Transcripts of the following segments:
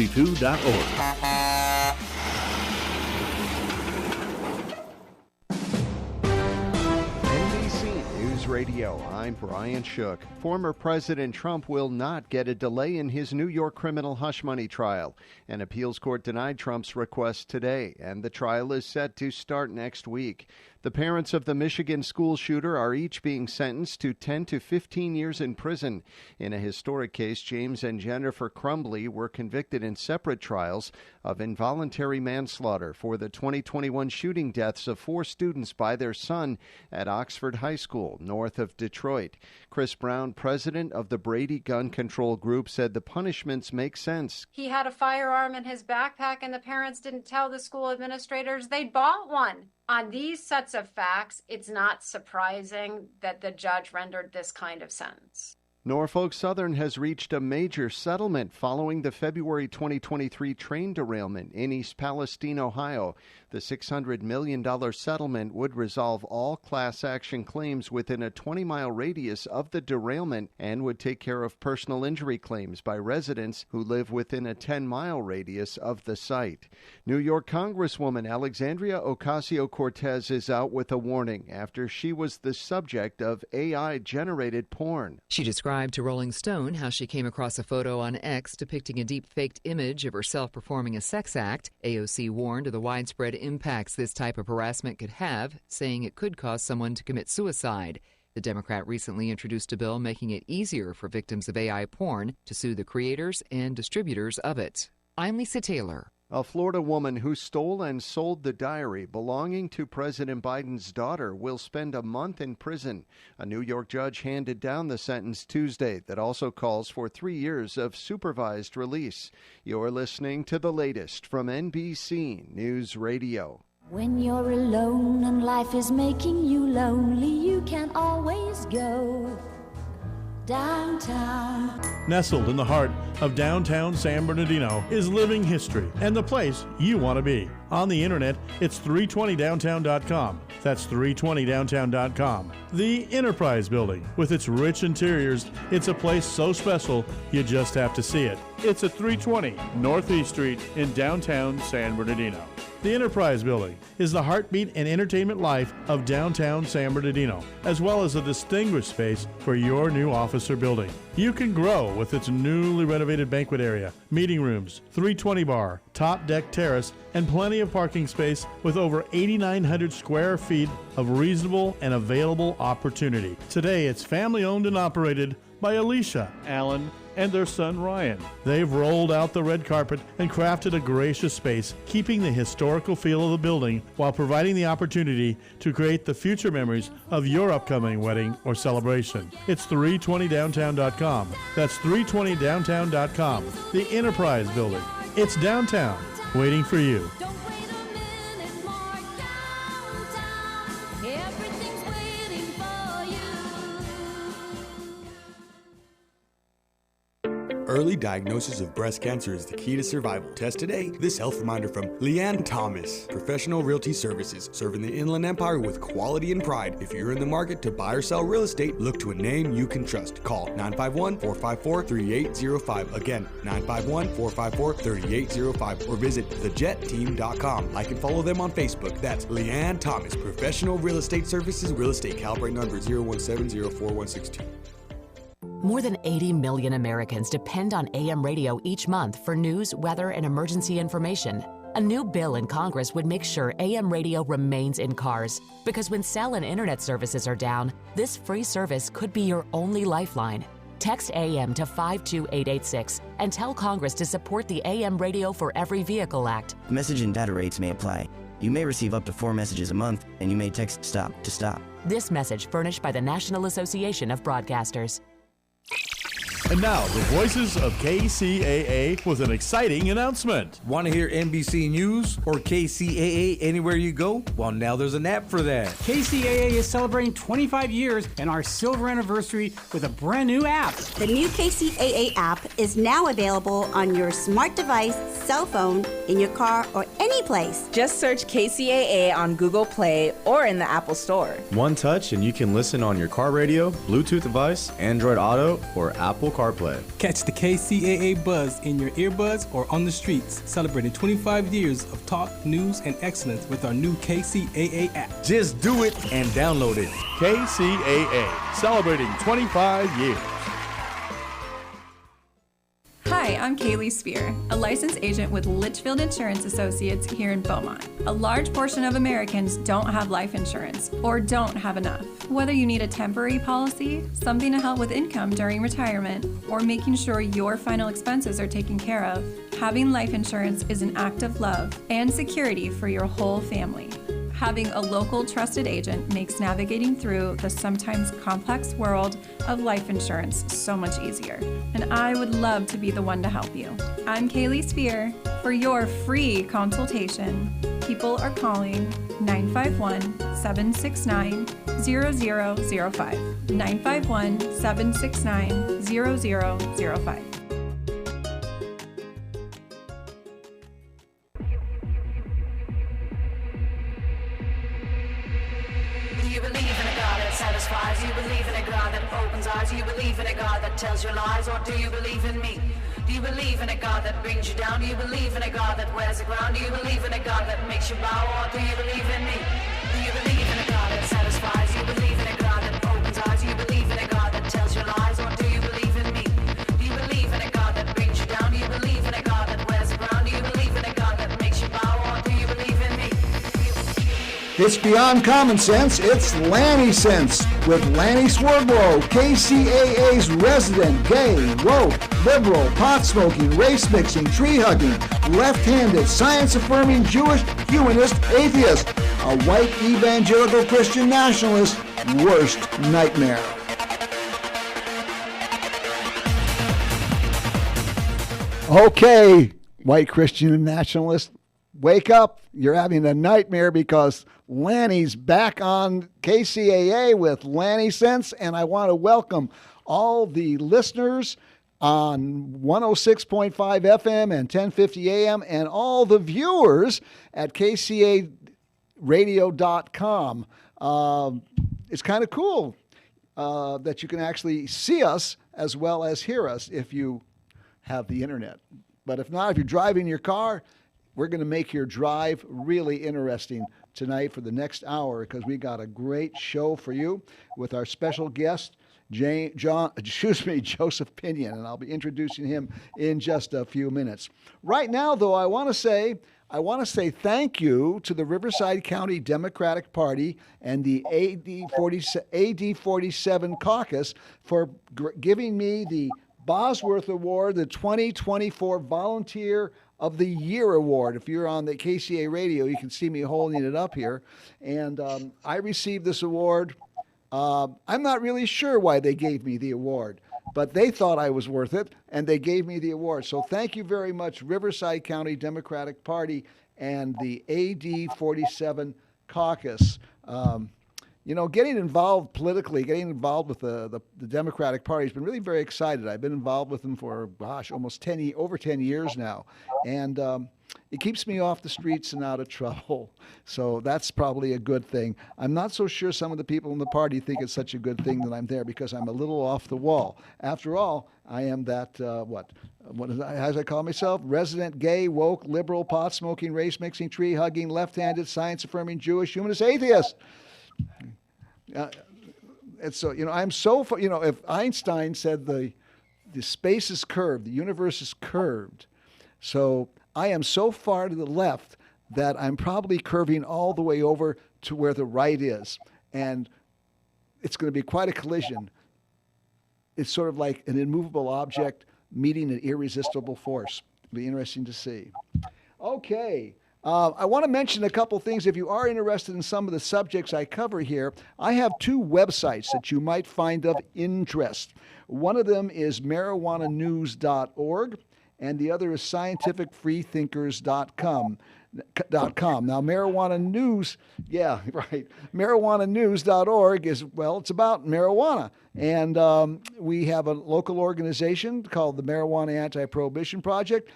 news32.org. News Radio, I'm Brian Shook. Former President Trump will not get a delay in his New York criminal hush money trial. An appeals court denied Trump's request today, and the trial is set to start next week. The parents of the Michigan school shooter are each being sentenced to 10 to 15 years in prison. In a historic case, James and Jennifer Crumbly were convicted in separate trials of involuntary manslaughter for the 2021 shooting deaths of 4 students by their son at Oxford High School, north of Detroit. Chris Brown, president of the Brady Gun Control Group, said the punishments make sense. He had a firearm in his backpack, and the parents didn't tell the school administrators they'd bought one. On these sets of facts, it's not surprising that the judge rendered this kind of sentence. Norfolk Southern has reached a major settlement following the February 2023 train derailment in East Palestine, Ohio. The $600 million settlement would resolve all class action claims within a 20-mile radius of the derailment and would take care of personal injury claims by residents who live within a 10-mile radius of the site. New York Congresswoman Alexandria Ocasio-Cortez is out with a warning after she was the subject of AI-generated porn. She described to Rolling Stone how she came across a photo on X depicting a deep-faked image of herself performing a sex act. AOC warned of the widespread impacts this type of harassment could have, saying it could cause someone to commit suicide. The Democrat recently introduced a bill making it easier for victims of AI porn to sue the creators and distributors of it. I'm Lisa Taylor. A Florida woman who stole and sold the diary belonging to President Biden's daughter will spend a month in prison. A New York judge handed down the sentence Tuesday that also calls for 3 years of supervised release. You're listening to the latest from NBC News Radio. When you're alone and life is making you lonely, you can always go downtown. Nestled in the heart of downtown San Bernardino is Living History and the place you want to be. On the internet, it's 320downtown.com. That's 320downtown.com. The Enterprise Building, with its rich interiors, it's a place so special you just have to see it. It's at 320 Northeast Street in downtown San Bernardino. The Enterprise Building is the heartbeat and entertainment life of downtown San Bernardino, as well as a distinguished space for your new office or building. You can grow with its newly renovated banquet area, meeting rooms, 320 bar, top deck terrace, and plenty of parking space with over 8,900 square feet of reasonable and available opportunity. Today, it's family owned and operated by Alicia, Alan, and their son Ryan. They've rolled out the red carpet and crafted a gracious space, keeping the historical feel of the building while providing the opportunity to create the future memories of your upcoming wedding or celebration. It's 320downtown.com. That's 320downtown.com. The Enterprise Building. It's downtown, waiting for you. Early diagnosis of breast cancer is the key to survival. Test today. This health reminder from Leanne Thomas, Professional Realty Services, serving the Inland Empire with quality and pride. If you're in the market to buy or sell real estate, look to a name you can trust. Call 951-454-3805. Again, 951-454-3805, or visit thejetteam.com. Like and follow them on Facebook. That's Leanne Thomas, Professional Real Estate Services, Real Estate, calibrate number 0170416. More than 80 million Americans depend on AM radio each month for news, weather, and emergency information. A new bill in Congress would make sure AM radio remains in cars, because when cell and internet services are down, this free service could be your only lifeline. Text AM to 52886 and tell Congress to support the AM Radio for Every Vehicle Act. Message and data rates may apply. You may receive up to 4 messages a month, and you may text STOP to stop. This message furnished by the National Association of Broadcasters. And now, the voices of KCAA with an exciting announcement. Want to hear NBC News or KCAA anywhere you go? Well, now there's an app for that. KCAA is celebrating 25 years and our silver anniversary with a brand new app. The new KCAA app is now available on your smart device, cell phone, in your car, or any place. Just search KCAA on Google Play or in the Apple Store. One touch and you can listen on your car radio, Bluetooth device, Android Auto, or Apple CarPlay. Catch the KCAA buzz in your earbuds or on the streets, celebrating 25 years of talk, news, and excellence with our new KCAA app. Just do it and download it. KCAA, celebrating 25 years. Hi, I'm Kaylee Spear, a licensed agent with Litchfield Insurance Associates here in Beaumont. A large portion of Americans don't have life insurance or don't have enough. Whether you need a temporary policy, something to help with income during retirement, or making sure your final expenses are taken care of, having life insurance is an act of love and security for your whole family. Having a local trusted agent makes navigating through the sometimes complex world of life insurance so much easier. And I would love to be the one to help you. I'm Kaylee Spear. For your free consultation, people are calling 951-769-0005. 951-769-0005. Satisfies you, believe in a God that opens eyes. Do you believe in a God that tells you lies, or do you believe in me? Do you believe in a God that brings you down? Do you believe in a God that wears the ground? Do you believe in a God that makes you bow, or do you believe in me? Do you believe in a God that satisfies? Do you believe in a God that opens eyes? Do you believe in a God that tells you lies, or do you believe in me? Do you believe in a God that brings you down? Do you believe in a God that wears the ground? Do you believe in a God that makes you bow, or do you believe in me? It's beyond common sense. It's Lanny Sense with Lanny Swerdlow, KCAA's resident gay, woke, liberal, pot-smoking, race-mixing, tree-hugging, left-handed, science-affirming, Jewish, humanist, atheist, a white evangelical Christian nationalist, worst nightmare. Okay, white Christian nationalist, wake up. You're having a nightmare because Lanny's back on KCAA with Lanny Sense, and I want to welcome all the listeners on 106.5 FM and 1050 AM and all the viewers at kcaradio.com. It's kind of cool that you can actually see us as well as hear us if you have the internet. But if not, if you're driving your car, we're going to make your drive really interesting tonight for the next hour because we got a great show for you with our special guest, Joseph Pinion, and I'll be introducing him in just a few minutes. Right now, though, I want to say thank you to the Riverside County Democratic Party and the AD47 caucus for giving me the Bosworth Award, the 2024 Volunteer of the Year Award. If you're on the KCA radio, you can see me holding it up here. And I received this award. I'm not really sure why they gave me the award, but they thought I was worth it, and they gave me the award. So thank you very much, Riverside County Democratic Party and the AD47 caucus. Getting involved politically, getting involved with the Democratic Party has been really very excited. I've been involved with them for, almost over 10 years now. And it keeps me off the streets and out of trouble. So that's probably a good thing. I'm not so sure some of the people in the party think it's such a good thing that I'm there because I'm a little off the wall. After all, I am that, as I call myself, resident gay, woke, liberal, pot-smoking, race-mixing, tree-hugging, left-handed, science-affirming, Jewish, humanist, atheist. And so, I'm so, if Einstein said the space is curved, the universe is curved, so I am so far to the left that I'm probably curving all the way over to where the right is. And it's going to be quite a collision. It's sort of like an immovable object meeting an irresistible force. It'll be interesting to see. Okay. I want to mention a couple things. If you are interested in some of the subjects I cover here, I have two websites that you might find of interest. One of them is marijuananews.org, and the other is scientificfreethinkers.com. Now, Marijuana News, yeah, right. MarijuanaNews.org is, it's about marijuana. And we have a local organization called the Marijuana Anti-Prohibition Project.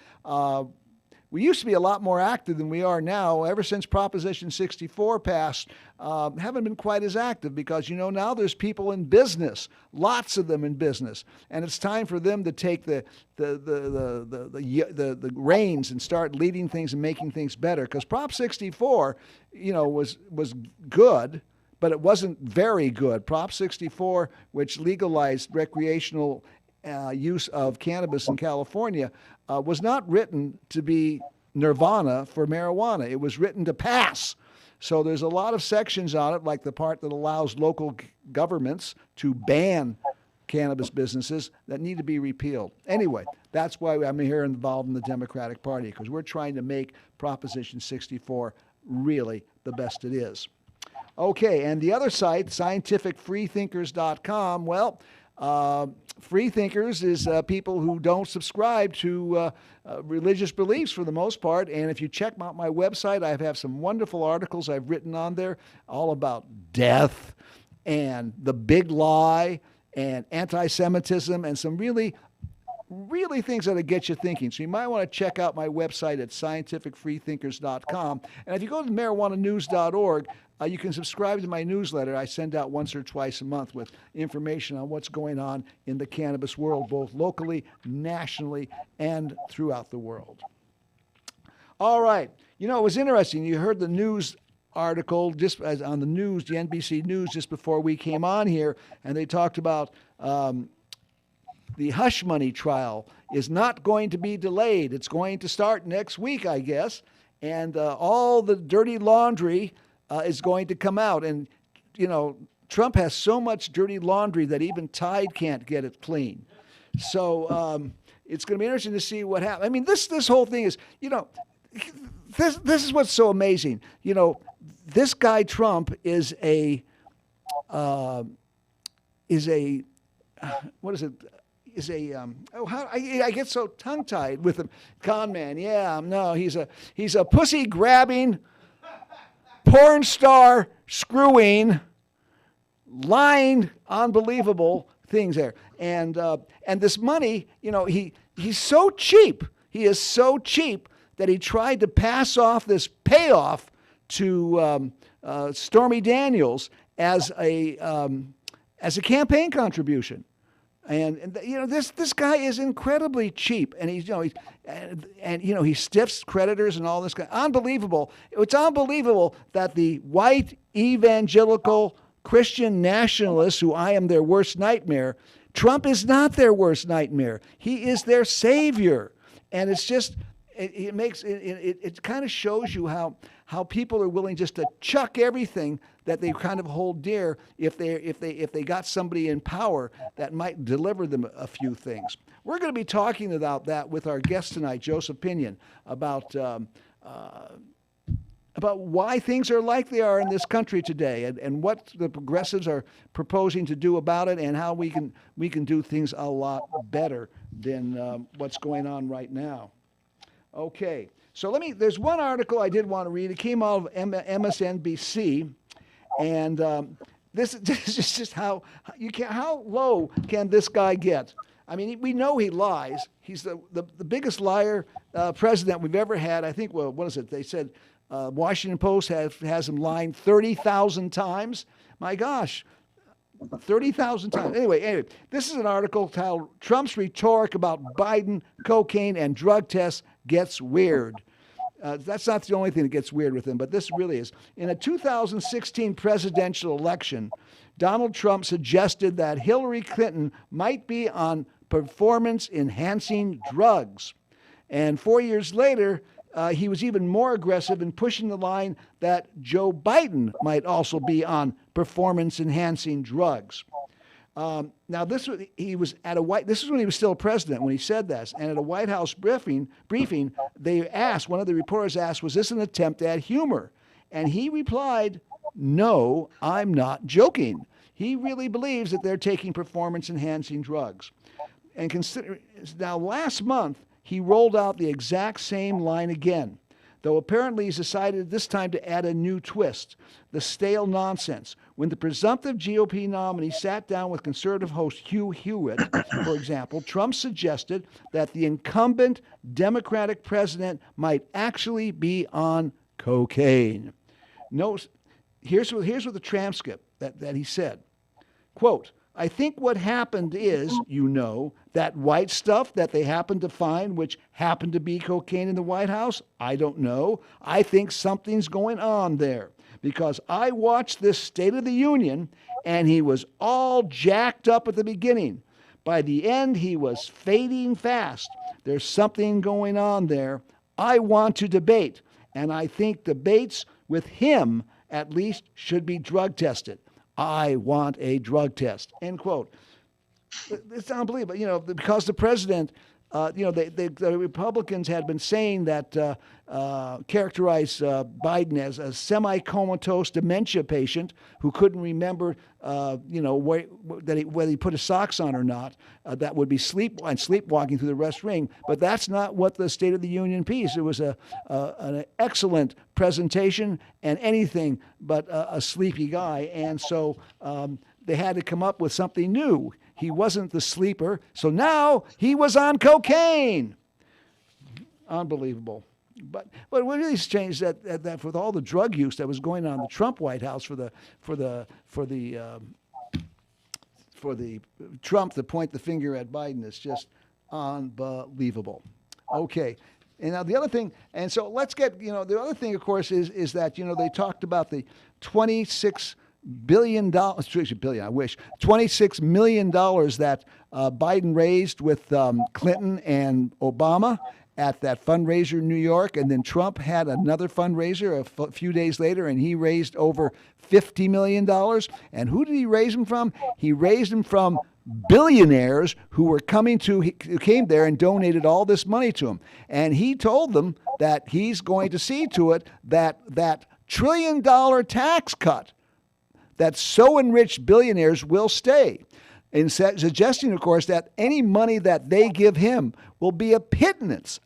we used to be a lot more active than we are now. Ever since Proposition 64 passed, haven't been quite as active because, now there's people in business, lots of them in business, and it's time for them to take the reins and start leading things and making things better. Because Prop 64, was good, but it wasn't very good. Prop 64, which legalized recreational use of cannabis in California, was not written to be nirvana for marijuana. It was written to pass. So there's a lot of sections on it, like the part that allows local governments to ban cannabis businesses, that need to be repealed. Anyway, that's why I'm here involved in the Democratic Party, because we're trying to make Proposition 64 really the best it is. Okay, and the other site, scientificfreethinkers.com, well, freethinkers is people who don't subscribe to religious beliefs for the most part. And if you check out my website, I have some wonderful articles I've written on there all about death and the big lie and anti-Semitism and some really things that'll get you thinking. So you might want to check out my website at scientificfreethinkers.com. And if you go to marijuananews.org, you can subscribe to my newsletter. I send out once or twice a month with information on what's going on in the cannabis world, both locally, nationally, and throughout the world. All right. It was interesting. You heard the news article just as on the news, the NBC News, just before we came on here, and they talked about the hush money trial is not going to be delayed. It's going to start next week, I guess, and all the dirty laundry is going to come out. And, Trump has so much dirty laundry that even Tide can't get it clean. So it's going to be interesting to see what happens. I mean, this whole thing is, this is what's so amazing. This guy Trump is a what is it? I get so tongue-tied with him. Con man, yeah, no, he's a pussy-grabbing, porn star screwing, lying, unbelievable things there. And this money, he's so cheap. He is so cheap that he tried to pass off this payoff to Stormy Daniels as a campaign contribution. And this guy is incredibly cheap, and he stiffs creditors and all this kind. Unbelievable! It's unbelievable that the white evangelical Christian nationalists, who I am their worst nightmare, Trump is not their worst nightmare. He is their savior, and it's just it kind of shows you how people are willing just to chuck everything that they kind of hold dear if they got somebody in power that might deliver them a few things. We're going to be talking about that with our guest tonight, Joseph Pinion, about why things are like they are in this country today, and what the progressives are proposing to do about it, and how we can do things a lot better than what's going on right now. Okay, so there's one article I did want to read. It came out of MSNBC, and this is just how low can this guy get? I mean, we know he lies. He's the biggest liar president we've ever had. I think, what is it? They said Washington Post has him lying 30,000 times. My gosh, 30,000 times. Anyway, this is an article titled "Trump's Rhetoric About Biden, Cocaine, and Drug Tests Gets Weird." That's not the only thing that gets weird with him, but this really is. In a 2016 presidential election, Donald Trump suggested that Hillary Clinton might be on performance-enhancing drugs. And 4 years later, he was even more aggressive in pushing the line that Joe Biden might also be on performance-enhancing drugs. Now, this was when he was still president when he said this. And at a White House briefing, one of the reporters asked, was this an attempt at humor? And he replied, no, I'm not joking. He really believes that they're taking performance-enhancing drugs. And now last month, he rolled out the exact same line again. though apparently he's decided this time to add a new twist, the stale nonsense. When the presumptive GOP nominee sat down with conservative host Hugh Hewitt, for example, Trump suggested that the incumbent Democratic president might actually be on cocaine. Here's what the transcript that he said. Quote, I think what happened is, that white stuff that they happened to find, which happened to be cocaine in the White House, I don't know. I think something's going on there because I watched this State of the Union and he was all jacked up at the beginning. By the end, he was fading fast. There's something going on there. I want to debate, and I think debates with him at least should be drug tested. I want a drug test, end quote. It's unbelievable, because the president, the Republicans had been saying that, characterize Biden as a semi-comatose dementia patient who couldn't remember, whether he put his socks on or not. That would be sleepwalking through the West Wing. But that's not what the State of the Union piece. It was an excellent presentation and anything but a sleepy guy. And so they had to come up with something new. He wasn't the sleeper, so now he was on cocaine. Unbelievable. But what really changed that with all the drug use that was going on in the Trump White House for the Trump to point the finger at Biden is just unbelievable. Okay. And now the other thing, and so let's get, the other thing, of course, is that, they talked about the $26 million that Biden raised with Clinton and Obama at that fundraiser in New York. And then Trump had another fundraiser a few days later, and he raised over $50 million. And who did he raise them from? He raised them from billionaires who came there and donated all this money to him. And he told them that he's going to see to it that that $1 trillion tax cut that so enriched billionaires will stay, and suggesting, of course, that any money that they give him will be a pittance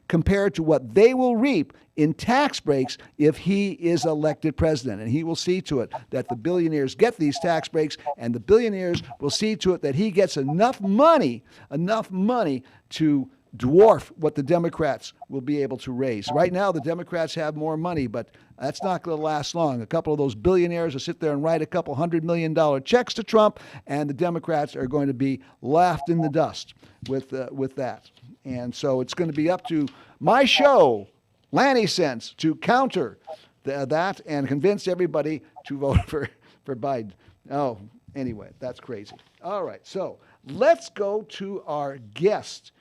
compared to what they will reap in tax breaks if he is elected president. And he will see to it that the billionaires get these tax breaks, and the billionaires will see to it that he gets enough money to dwarf what the Democrats will be able to raise. Right now, the Democrats have more money, but that's not going to last long. A couple of those billionaires will sit there and write a couple $100 million checks to Trump, and the Democrats are going to be laughed in the dust with that. And so it's going to be up to my show, Lanny Sense, to counter that and convince everybody to vote for Biden. Oh, anyway, that's crazy. All right, so let's go to our guest.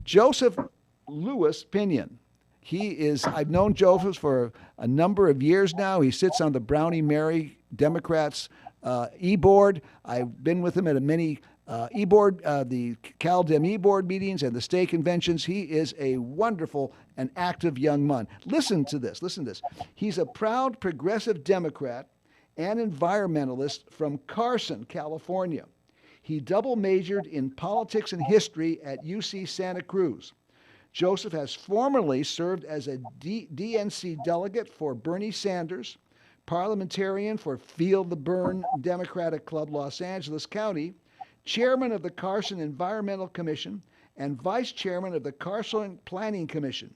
Joseph Louis Pinion. I've known Joseph for a number of years now. He sits on the Brownie Mary Democrats e-board. I've been with him at many e-board, the Cal Dem e-board meetings and the state conventions. He is a wonderful and active young man. Listen to this. He's a proud progressive Democrat and environmentalist from Carson, California. He double majored in politics and history at UC Santa Cruz. Joseph has formerly served as a DNC delegate for Bernie Sanders, parliamentarian for Feel the Burn Democratic Club, Los Angeles County, chairman of the Carson Environmental Commission, and vice chairman of the Carson Planning Commission.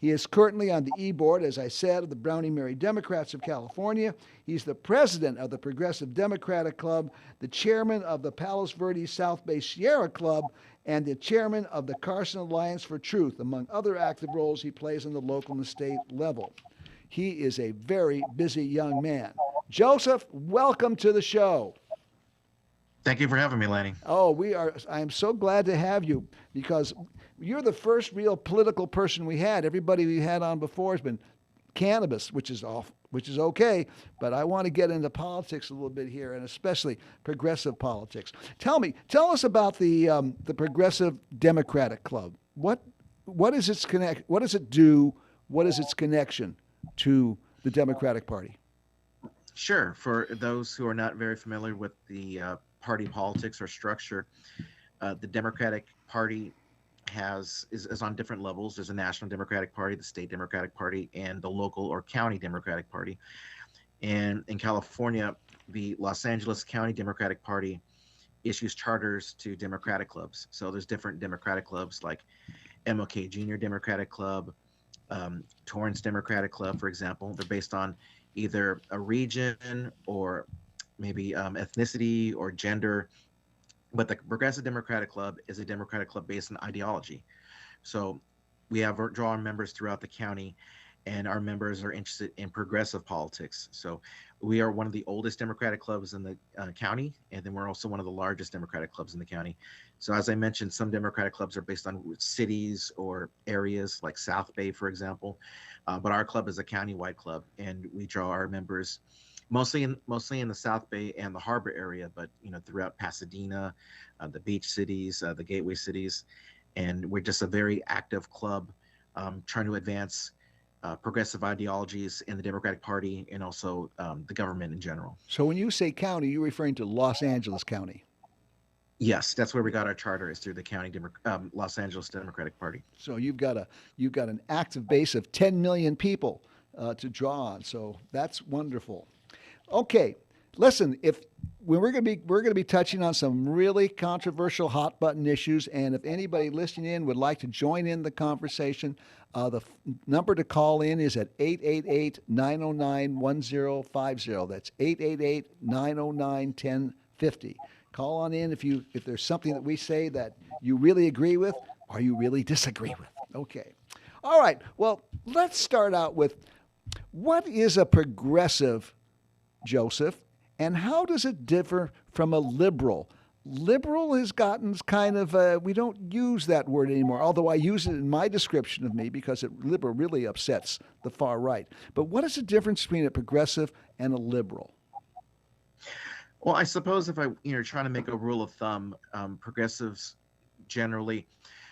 He is currently on the e-board, as I said, of the Brownie Mary Democrats of California. He's the president of the Progressive Democratic Club, the chairman of the Palos Verdes South Bay Sierra Club, and the chairman of the Carson Alliance for Truth, among other active roles he plays on the local and state level. He is a very busy young man. Joseph, welcome to the show. Thank you for having me, Lanny. I am so glad to have you because you're the first real political person we had. Everybody we had on before has been cannabis, which is okay, but I want to get into politics a little bit here, and especially progressive politics. Tell us about the Progressive Democratic Club. What is its What does it do? What is its connection to the Democratic Party? Sure. For those who are not very familiar with the party politics or structure, the Democratic Party is on different levels. There's a national Democratic Party, the state Democratic Party, and the local or county Democratic Party. And in California, the Los Angeles County Democratic Party issues charters to Democratic clubs. So there's different Democratic clubs like MLK Jr. Democratic Club, Torrance Democratic Club, for example. They're based on either a region or maybe ethnicity or gender. But the Progressive Democratic Club is a Democratic club based on ideology. So we have draw our members throughout the county, and our members are interested in progressive politics. So we are one of the oldest Democratic clubs in the county, and then we're also one of the largest Democratic clubs in the county. So as I mentioned, some Democratic clubs are based on cities or areas like South Bay, for example. But our club is a county-wide club, and we draw our members mostly in the South Bay and the Harbor area, but throughout Pasadena, the beach cities, the gateway cities, and we're just a very active club trying to advance progressive ideologies in the Democratic Party and also the government in general. So when you say county, you're referring to Los Angeles County. Yes, that's where we got our charter, is through the county Los Angeles Democratic Party. So you've got an active base of 10 million people to draw on. So that's wonderful. Okay, listen, we're going to be touching on some really controversial hot button issues, and if anybody listening in would like to join in the conversation, the number to call in is at 888-909-1050. That's 888-909-1050. Call on in if there's something that we say that you really agree with or you really disagree with. Okay. All right. Well, let's start out with, what is a progressive, Joseph, and how does it differ from a liberal? Liberal has gotten kind of, we don't use that word anymore, although I use it in my description of me because liberal really upsets the far right. But what is the difference between a progressive and a liberal? Well, I suppose if you're trying to make a rule of thumb, progressives generally,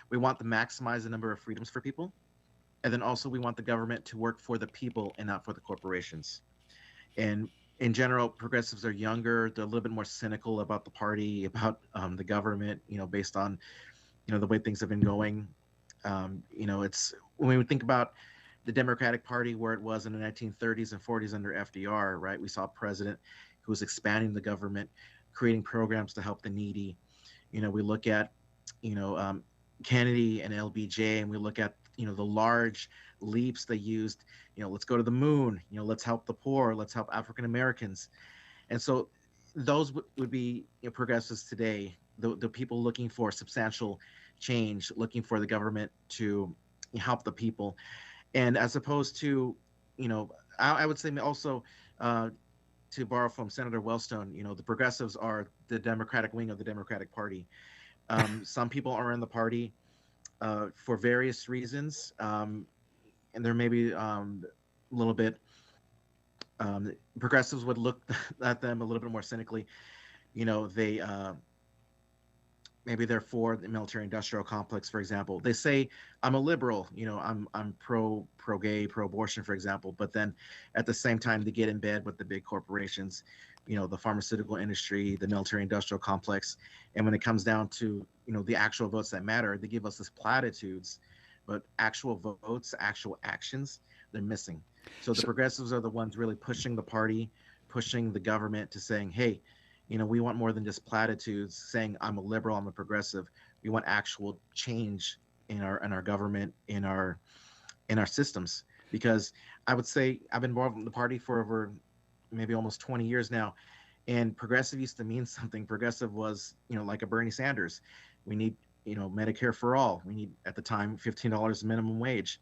we want to maximize the number of freedoms for people. And then also we want the government to work for the people and not for the corporations. And in general, progressives are younger. They're a little bit more cynical about the party, about the government, based on, the way things have been going. It's when we think about the Democratic Party, where it was in the 1930s and 40s under FDR, right? We saw a president who was expanding the government, creating programs to help the needy. We look at, Kennedy and LBJ, and we look at, the large leaps they used. Let's go to the moon. Let's help the poor. Let's help African Americans. And so those would be progressives today, the people looking for substantial change, looking for the government to help the people. And as opposed to, I would say also, to borrow from Senator Wellstone, the progressives are the Democratic wing of the Democratic Party. Some people are in the party for various reasons, and there may be a little bit, progressives would look at them a little bit more cynically. They maybe they're for the military-industrial complex, for example. They say, I'm a liberal, I'm pro-gay, pro-abortion, for example, but then at the same time, they get in bed with the big corporations, the pharmaceutical industry, the military-industrial complex. And when it comes down to, the actual votes that matter, they give us this platitudes, but actual votes, actual actions, they're missing. So the progressives are the ones really pushing the party, pushing the government to saying, hey, we want more than just platitudes saying I'm a liberal, I'm a progressive. We want actual change in our government, in our systems. Because I would say I've been involved in the party for over maybe almost 20 years now, and progressive used to mean something. Progressive was, like a Bernie Sanders. We need, Medicare for all. We need, at the time, $15 minimum wage.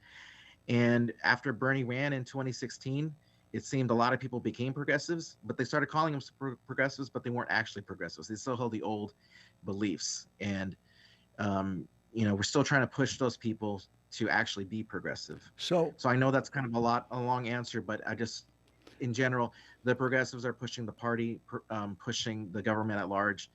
And after Bernie ran in 2016, it seemed a lot of people became progressives, but they started calling them progressives, but they weren't actually progressives. They still held the old beliefs. And, we're still trying to push those people to actually be progressive. So I know that's kind of a long answer, but in general, the progressives are pushing the party, pushing the government at large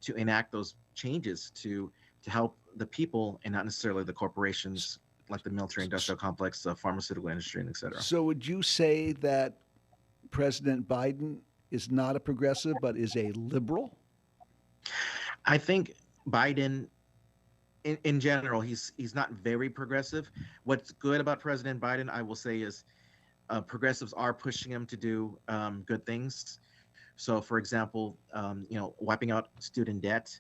to enact those changes to help the people and not necessarily the corporations, like the military-industrial complex, the pharmaceutical industry, and et cetera. So would you say that President Biden is not a progressive, but is a liberal? I think Biden in general, he's not very progressive. What's good about President Biden, I will say, is progressives are pushing him to do good things. So, for example, wiping out student debt,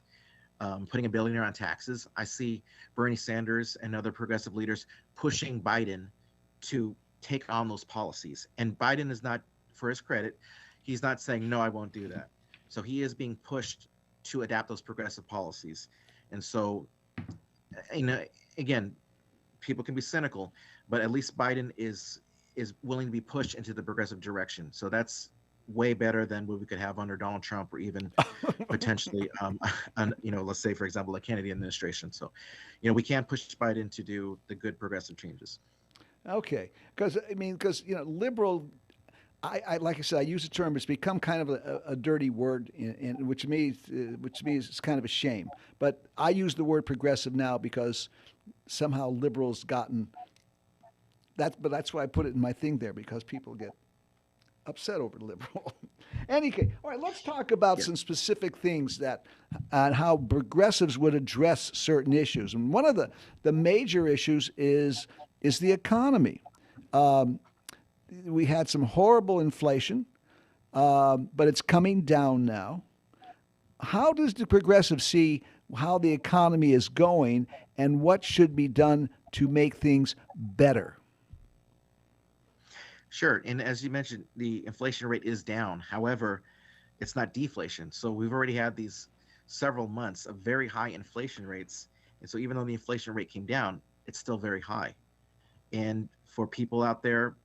putting a billionaire on taxes. I see Bernie Sanders and other progressive leaders pushing Biden to take on those policies. And Biden is not, for his credit, he's not saying, no, I won't do that. So he is being pushed to adapt those progressive policies. And so, again, people can be cynical, but at least Biden is willing to be pushed into the progressive direction. So that's way better than what we could have under Donald Trump, or even potentially, let's say, for example, the Kennedy administration. So, we can't push Biden to do the good progressive changes. Okay, because liberal. I like I said, I use the term. It's become kind of a dirty word, which to me is kind of a shame. But I use the word progressive now because somehow liberals gotten that. But that's why I put it in my thing there, because people get upset over liberal. Anyway, all right, let's talk about some specific things on how progressives would address certain issues. And one of the major issues is the economy. We had some horrible inflation, but it's coming down now. How does the progressive see how the economy is going, and what should be done to make things better? Sure. And as you mentioned, the inflation rate is down. However, it's not deflation. So we've already had these several months of very high inflation rates. And so even though the inflation rate came down, it's still very high. And for people out there,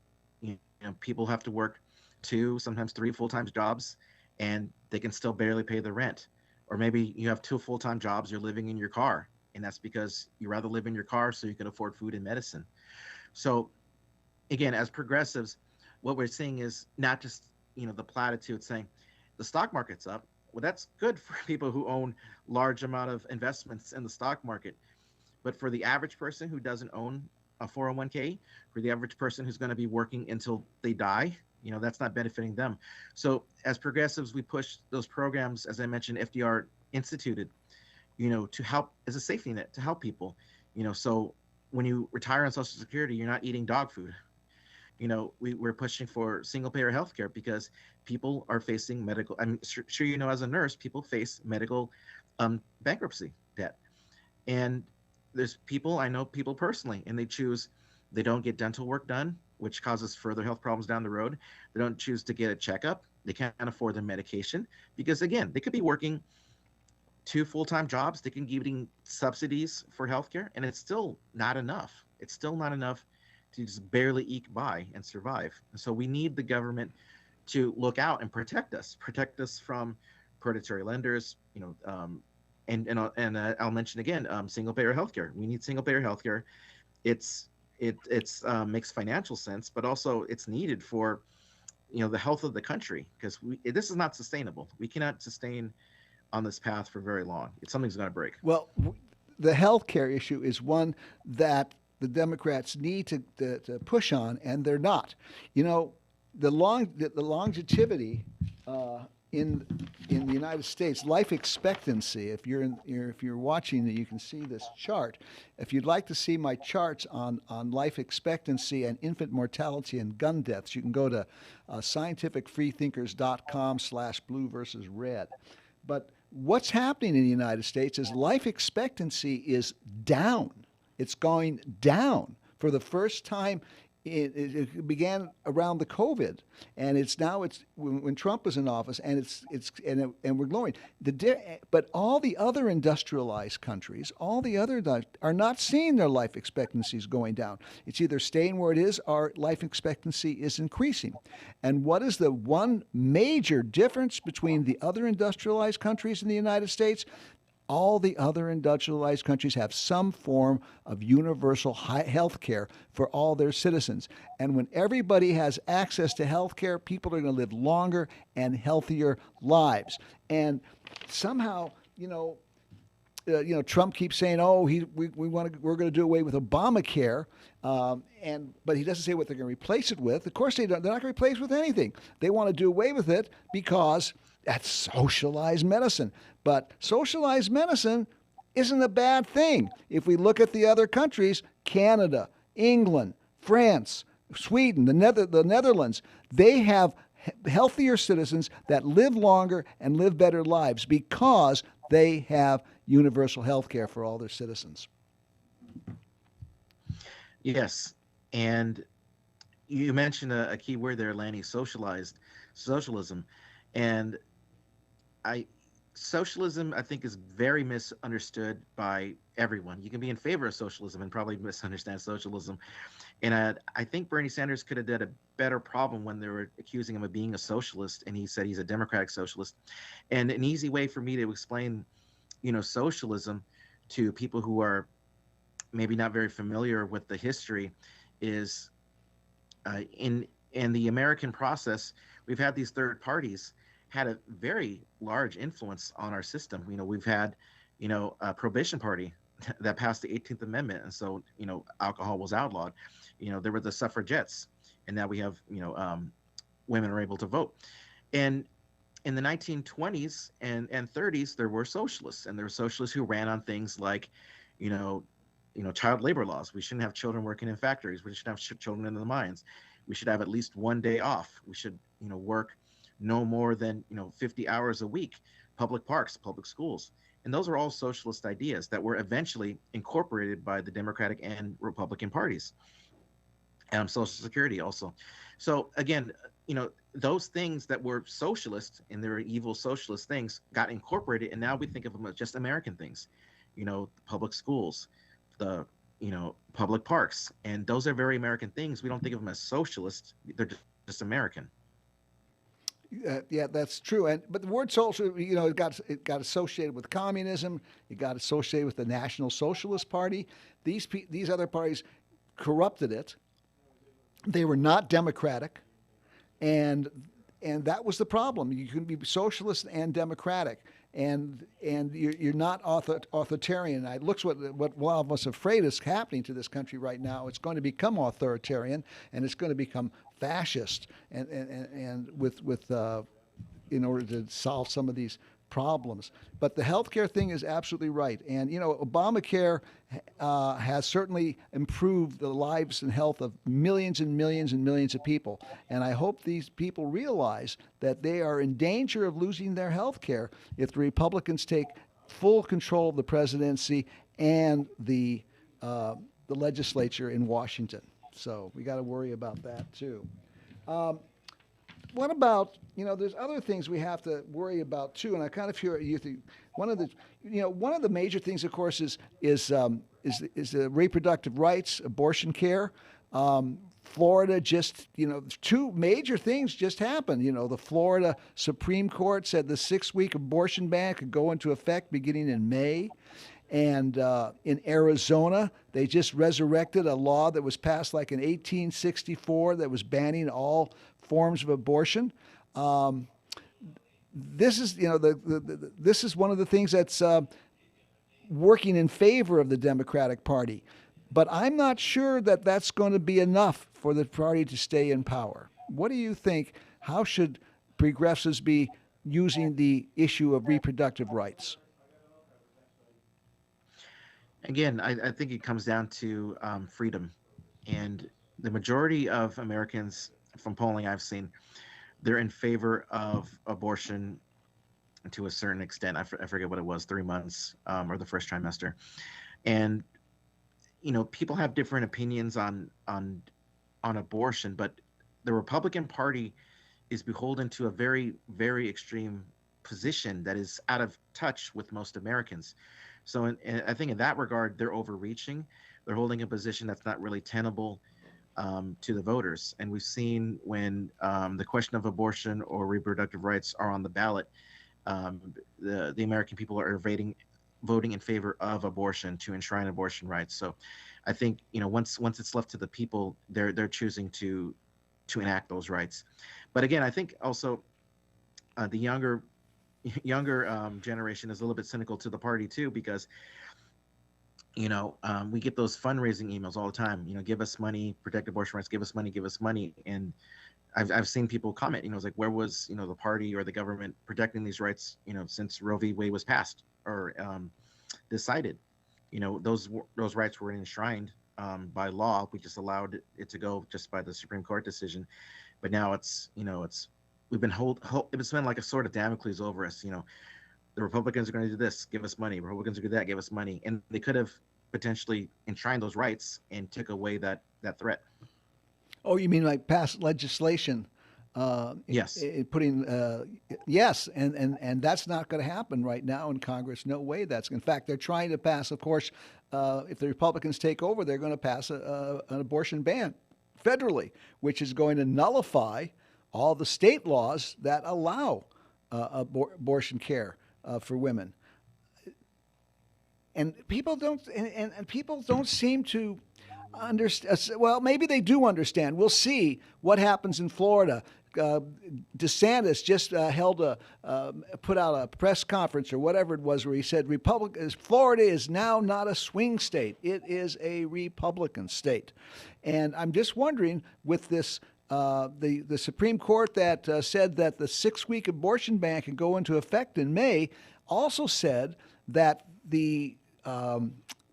people have to work 2, sometimes 3 full-time jobs, and they can still barely pay the rent. Or maybe you have 2 full-time jobs, you're living in your car, and that's because you rather live in your car so you can afford food and medicine. So again, as progressives, what we're seeing is not just, the platitude saying the stock market's up. Well, that's good for people who own large amount of investments in the stock market. But for the average person who doesn't own a 401k, for the average person who's going to be working until they die, that's not benefiting them. So as progressives, we push those programs, as I mentioned, FDR instituted, to help as a safety net to help people. So when you retire on Social Security, you're not eating dog food. We're pushing for single payer healthcare because people are facing medical. I'm sure as a nurse, people face medical bankruptcy debt. And I know people personally, and they don't get dental work done, which causes further health problems down the road. They don't choose to get a checkup. They can't afford their medication because, again, they could be working 2 full-time jobs. They can be getting subsidies for healthcare, and it's still not enough. It's still not enough to just barely eke by and survive. And so we need the government to look out and protect us from predatory lenders, and I'll mention again, single payer healthcare. We need single payer healthcare. It's makes financial sense, but also it's needed for, the health of the country, because this is not sustainable. We cannot sustain on this path for very long. Something's going to break. Well, the healthcare issue is one that the Democrats need to push on, and they're not. The longevity in the United States, life expectancy. If you're watching, you can see this chart. If you'd like to see my charts on life expectancy and infant mortality and gun deaths, you can go to scientificfreethinkers.com/blue versus red. But what's happening in the United States is life expectancy is down. It's going down for the first time. It began around the COVID, and it's when Trump was in office, and we're growing. But all the other industrialized countries, are not seeing their life expectancies going down. It's either staying where it is, or life expectancy is increasing. And what is the one major difference between the other industrialized countries and the United States? All the other industrialized countries have some form of universal health care for all their citizens. And when everybody has access to health care, people are going to live longer and healthier lives. And somehow, Trump keeps saying, "Oh, we're going to do away with Obamacare," but he doesn't say what they're going to replace it with. Of course, they're not going to replace it with anything. They want to do away with it because that's socialized medicine. But socialized medicine isn't a bad thing. If we look at the other countries, Canada, England, France, Sweden, the Netherlands, they have healthier citizens that live longer and live better lives because they have universal health care for all their citizens. Yes, and you mentioned a key word there, Lanny, socialism, and I socialism I think is very misunderstood by everyone. You can be in favor of socialism and probably misunderstand socialism. And I think Bernie Sanders could have done a better problem when they were accusing him of being a socialist, and he said he's a democratic socialist. And an easy way for me to explain, socialism to people who are maybe not very familiar with the history is in the American process, we've had these third parties had a very large influence on our system. We've had, a prohibition party that passed the 18th Amendment, and so alcohol was outlawed. There were the suffragettes, and now we have women are able to vote. And in the 1920s and 30s, there were socialists, and there were socialists who ran on things like, child labor laws. We shouldn't have children working in factories. We shouldn't have children in the mines. We should have at least one day off. We should, work no more than 50 hours a week. Public parks, public schools, and those are all socialist ideas that were eventually incorporated by the Democratic and Republican parties. Social Security also. So again, those things that were socialist and they were evil socialist things got incorporated, and now we think of them as just American things. Public schools, the public parks, and those are very American things. We don't think of them as socialist; they're just American. Yeah, that's true. But the word social, it got associated with communism. It got associated with the National Socialist Party. These other parties corrupted it. They were not democratic, and that was the problem. You can be socialist and democratic, and you're not authoritarian. It looks what a lot of us are afraid is happening to this country right now. It's going to become authoritarian, and it's going to become fascist, and with in order to solve some of these problems. But the healthcare thing is absolutely right, and Obamacare has certainly improved the lives and health of millions and millions and millions of people. And I hope these people realize that they are in danger of losing their health care if the Republicans take full control of the presidency and the legislature in Washington. So we got to worry about that too. What about, there's other things we have to worry about too, and I kind of hear you think one of the major things, of course, is reproductive rights, abortion care. Florida just, two major things just happened. The Florida Supreme Court said the 6-week abortion ban could go into effect beginning in May. And in Arizona, they just resurrected a law that was passed like in 1864 that was banning all forms of abortion. This is, this is one of the things that's working in favor of the Democratic Party. But I'm not sure that that's going to be enough for the party to stay in power. What do you think? How should progressives be using the issue of reproductive rights? Again, I think it comes down to freedom. And the majority of Americans, from polling I've seen, they're in favor of abortion to a certain extent. I forget what it was, 3 months or the first trimester. And, people have different opinions on abortion, but the Republican Party is beholden to a very, very extreme position that is out of touch with most Americans. So I think in that regard, they're overreaching. They're holding a position that's not really tenable to the voters. And we've seen when the question of abortion or reproductive rights are on the ballot, the American people are voting in favor of abortion to enshrine abortion rights. So I think, once it's left to the people, they're choosing to enact those rights. But again, I think also the younger generation is a little bit cynical to the party too, because we get those fundraising emails all the time. Give us money, protect abortion rights. Give us money. And I've seen people comment. It's like, where was the party or the government protecting these rights? Since Roe v. Wade was passed, or decided. Those rights were enshrined by law. We just allowed it to go just by the Supreme Court decision. But now it's we've been it's been like a sort of Damocles over us. The Republicans are going to do this, give us money. Republicans are going to do that, give us money, and they could have potentially enshrined those rights and took away that threat. Oh, you mean like pass legislation? Yes. Putting yes, and that's not going to happen right now in Congress. No way. In fact, they're trying to pass. Of course, if the Republicans take over, they're going to pass an abortion ban federally, which is going to nullify all the state laws that allow abortion care for women. And people don't seem to understand. Well, maybe they do understand. We'll see what happens in Florida. DeSantis just put out a press conference or whatever it was where he said Florida is now not a swing state. It is a Republican state. And I'm just wondering with this, the Supreme Court that said that the 6-week abortion ban can go into effect in May also said that the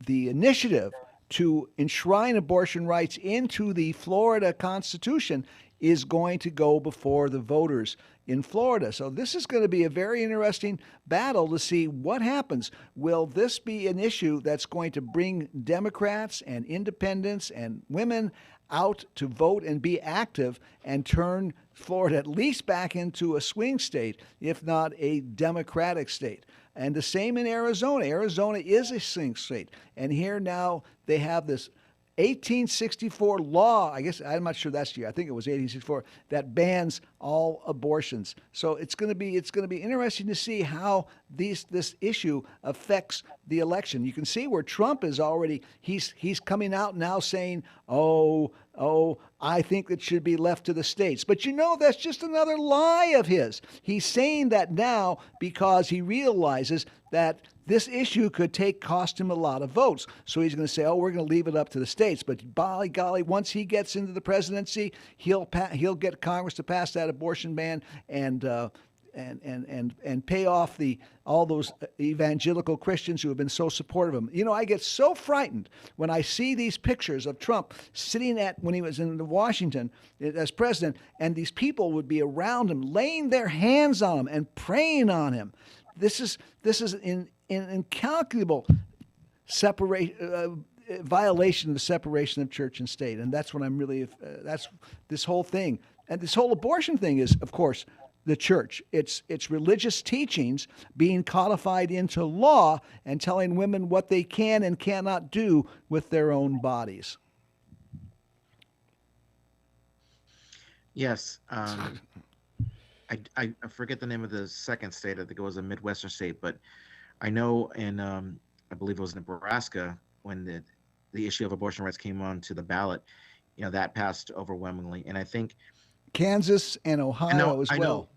initiative to enshrine abortion rights into the Florida Constitution is going to go before the voters in Florida. So this is going to be a very interesting battle to see what happens. Will this be an issue that's going to bring Democrats and independents and women out to vote and be active and turn Florida at least back into a swing state, if not a Democratic state? And the same in Arizona. Arizona is a swing state. And here now they have this 1864 law, I guess, I'm not sure that's the year, I think it was 1864, that bans all abortions. So it's going to be interesting to see how this issue affects the election. You can see where Trump is already, he's coming out now saying, oh, I think it should be left to the states. But that's just another lie of his. He's saying that now because he realizes that this issue could cost him a lot of votes. So he's going to say, we're going to leave it up to the states. But by golly, once he gets into the presidency, he'll get Congress to pass that abortion ban and pay off all those evangelical Christians who have been so supportive of him. I get so frightened when I see these pictures of Trump sitting when he was in Washington as president, and these people would be around him, laying their hands on him and praying on him. This is an incalculable violation of the separation of church and state, and that's what I'm really. That's this whole thing, and this whole abortion thing is, of course, the church. It's religious teachings being codified into law and telling women what they can and cannot do with their own bodies. Yes. I forget the name of the second state. I think it was a Midwestern state, but I know in I believe it was Nebraska when the issue of abortion rights came onto the ballot, that passed overwhelmingly. And I think Kansas and Ohio as well.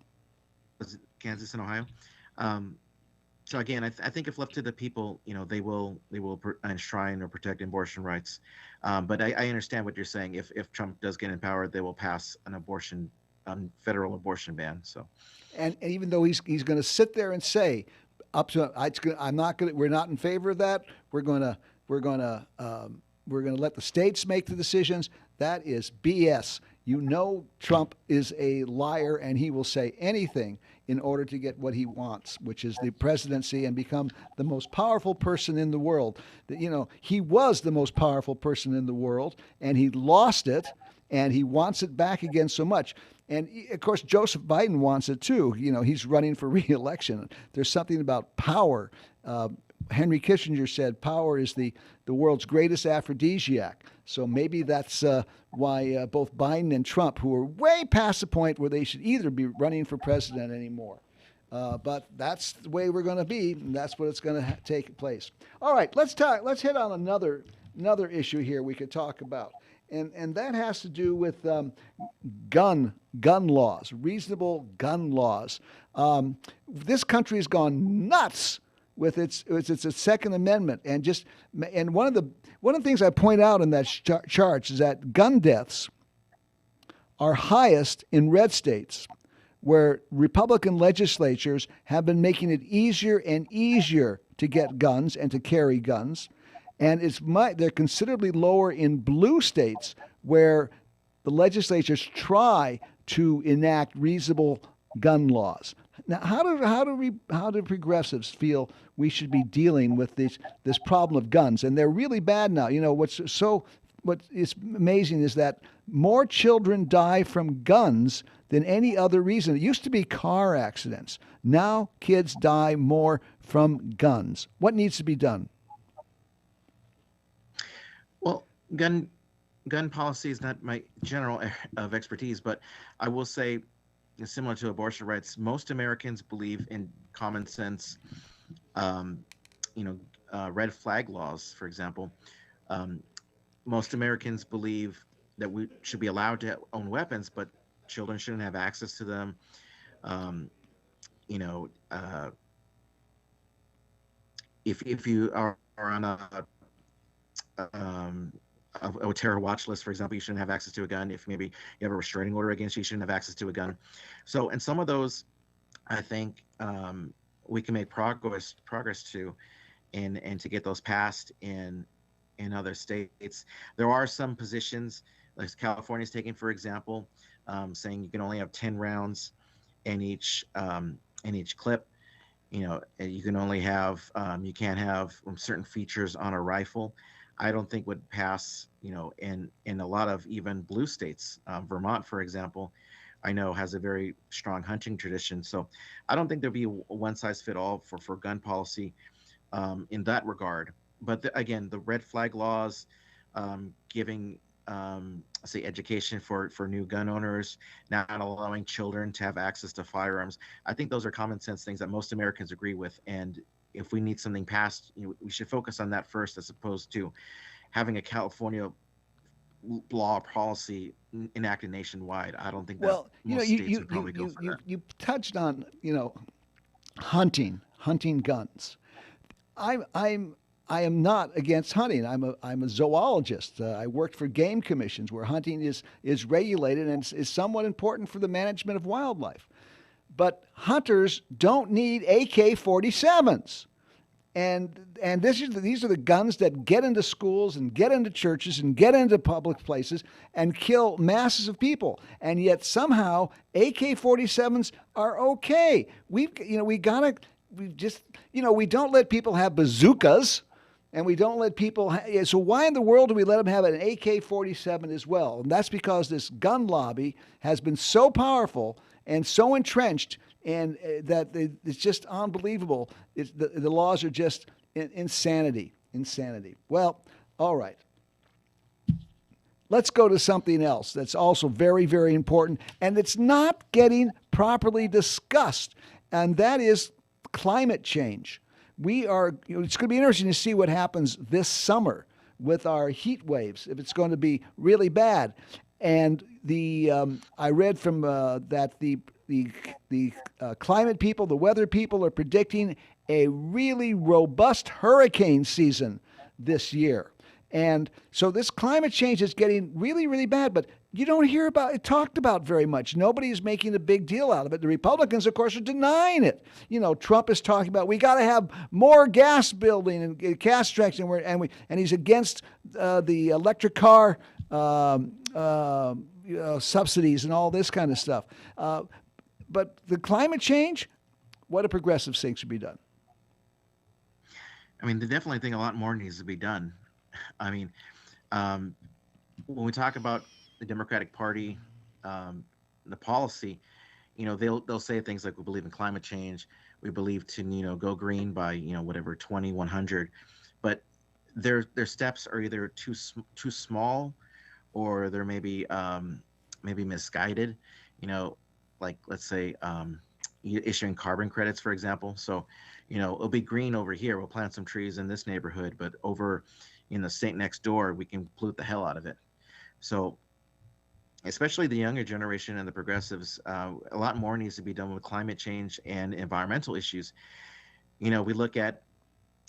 Was it Kansas and Ohio? So again, I think if left to the people, they will enshrine or protect abortion rights. But I understand what you're saying. If Trump does get in power, they will pass an federal abortion ban. So, and even though he's going to sit there and say, we're not in favor of that. We're going to let the states make the decisions. That is BS. Trump is a liar, and he will say anything in order to get what he wants, which is the presidency and become the most powerful person in the world. He was the most powerful person in the world, and he lost it, and he wants it back again so much. And, of course, Joseph Biden wants it, too. He's running for re-election. There's something about power. Henry Kissinger said power is the world's greatest aphrodisiac. So maybe that's why both Biden and Trump, who are way past the point where they should either be running for president anymore. But that's the way we're going to be, and that's what it's going to take place. All right, let's hit on another issue here we could talk about. And that has to do with gun laws, reasonable gun laws. This country has gone nuts with its Second Amendment, and one of the things I point out in that chart is that gun deaths are highest in red states, where Republican legislatures have been making it easier and easier to get guns and to carry guns, and they're considerably lower in blue states where the legislatures try to enact reasonable gun laws. Now, how do progressives feel we should be dealing with this problem of guns? And they're really bad now. What is amazing is that more children die from guns than any other reason. It used to be car accidents. Now kids die more from guns. What needs to be done? Well, gun policy is not my general of expertise, but I will say, similar to abortion rights, most Americans believe in common sense, red flag laws, for example. Most Americans believe that we should be allowed to own weapons, but children shouldn't have access to them. If you are on a terror watch list, for example, you shouldn't have access to a gun. If maybe you have a restraining order against you, you shouldn't have access to a gun. So, and some of those, I think we can make progress to, and to get those passed in other states. There are some positions, like California's taking, for example, saying you can only have 10 rounds in each clip. You can only have, you can't have certain features on a rifle. I don't think would pass, in a lot of even blue states. Vermont, for example, I know has a very strong hunting tradition. So I don't think there'll be a one size fit all for gun policy in that regard. But again, the red flag laws, giving, say, education for new gun owners, not allowing children to have access to firearms. I think those are common sense things that most Americans agree with. And if we need something passed, we should focus on that first, as opposed to having a California law policy enacted nationwide. I don't think that most states would probably go for that. You touched on, hunting guns. I am not against hunting. I'm a zoologist. I worked for game commissions where hunting is regulated and is somewhat important for the management of wildlife. But hunters don't need AK-47s. And these are the guns that get into schools and get into churches and get into public places and kill masses of people. And yet somehow AK-47s are okay. We don't let people have bazookas. And we don't let people so why in the world do we let them have an AK-47 as well? And that's because this gun lobby has been so powerful and so entrenched, and that it's just unbelievable. The laws are just insanity. Well, all right. Let's go to something else that's also very, very important, and it's not getting properly discussed, and that is climate change. It's going to be interesting to see what happens this summer with our heat waves, if it's going to be really bad. And I read from that the climate people, the weather people, are predicting a really robust hurricane season this year. And so this climate change is getting really, really bad, but you don't hear it talked about very much. Nobody is making a big deal out of it. The Republicans, of course, are denying it. Trump is talking about we got to have more gas building and gas extraction, and he's against the electric car subsidies and all this kind of stuff. But the climate change, what do progressives think should be done? I mean, they definitely think a lot more needs to be done. I mean, when we talk about the Democratic Party, the policy, they'll say things like we believe in climate change, we believe to go green by whatever 2100, but their steps are either too small, or they're maybe misguided. Like let's say issuing carbon credits, for example. So it'll be green over here. We'll plant some trees in this neighborhood, but over in the state next door, we can pollute the hell out of it. So especially the younger generation and the progressives, a lot more needs to be done with climate change and environmental issues. We look at,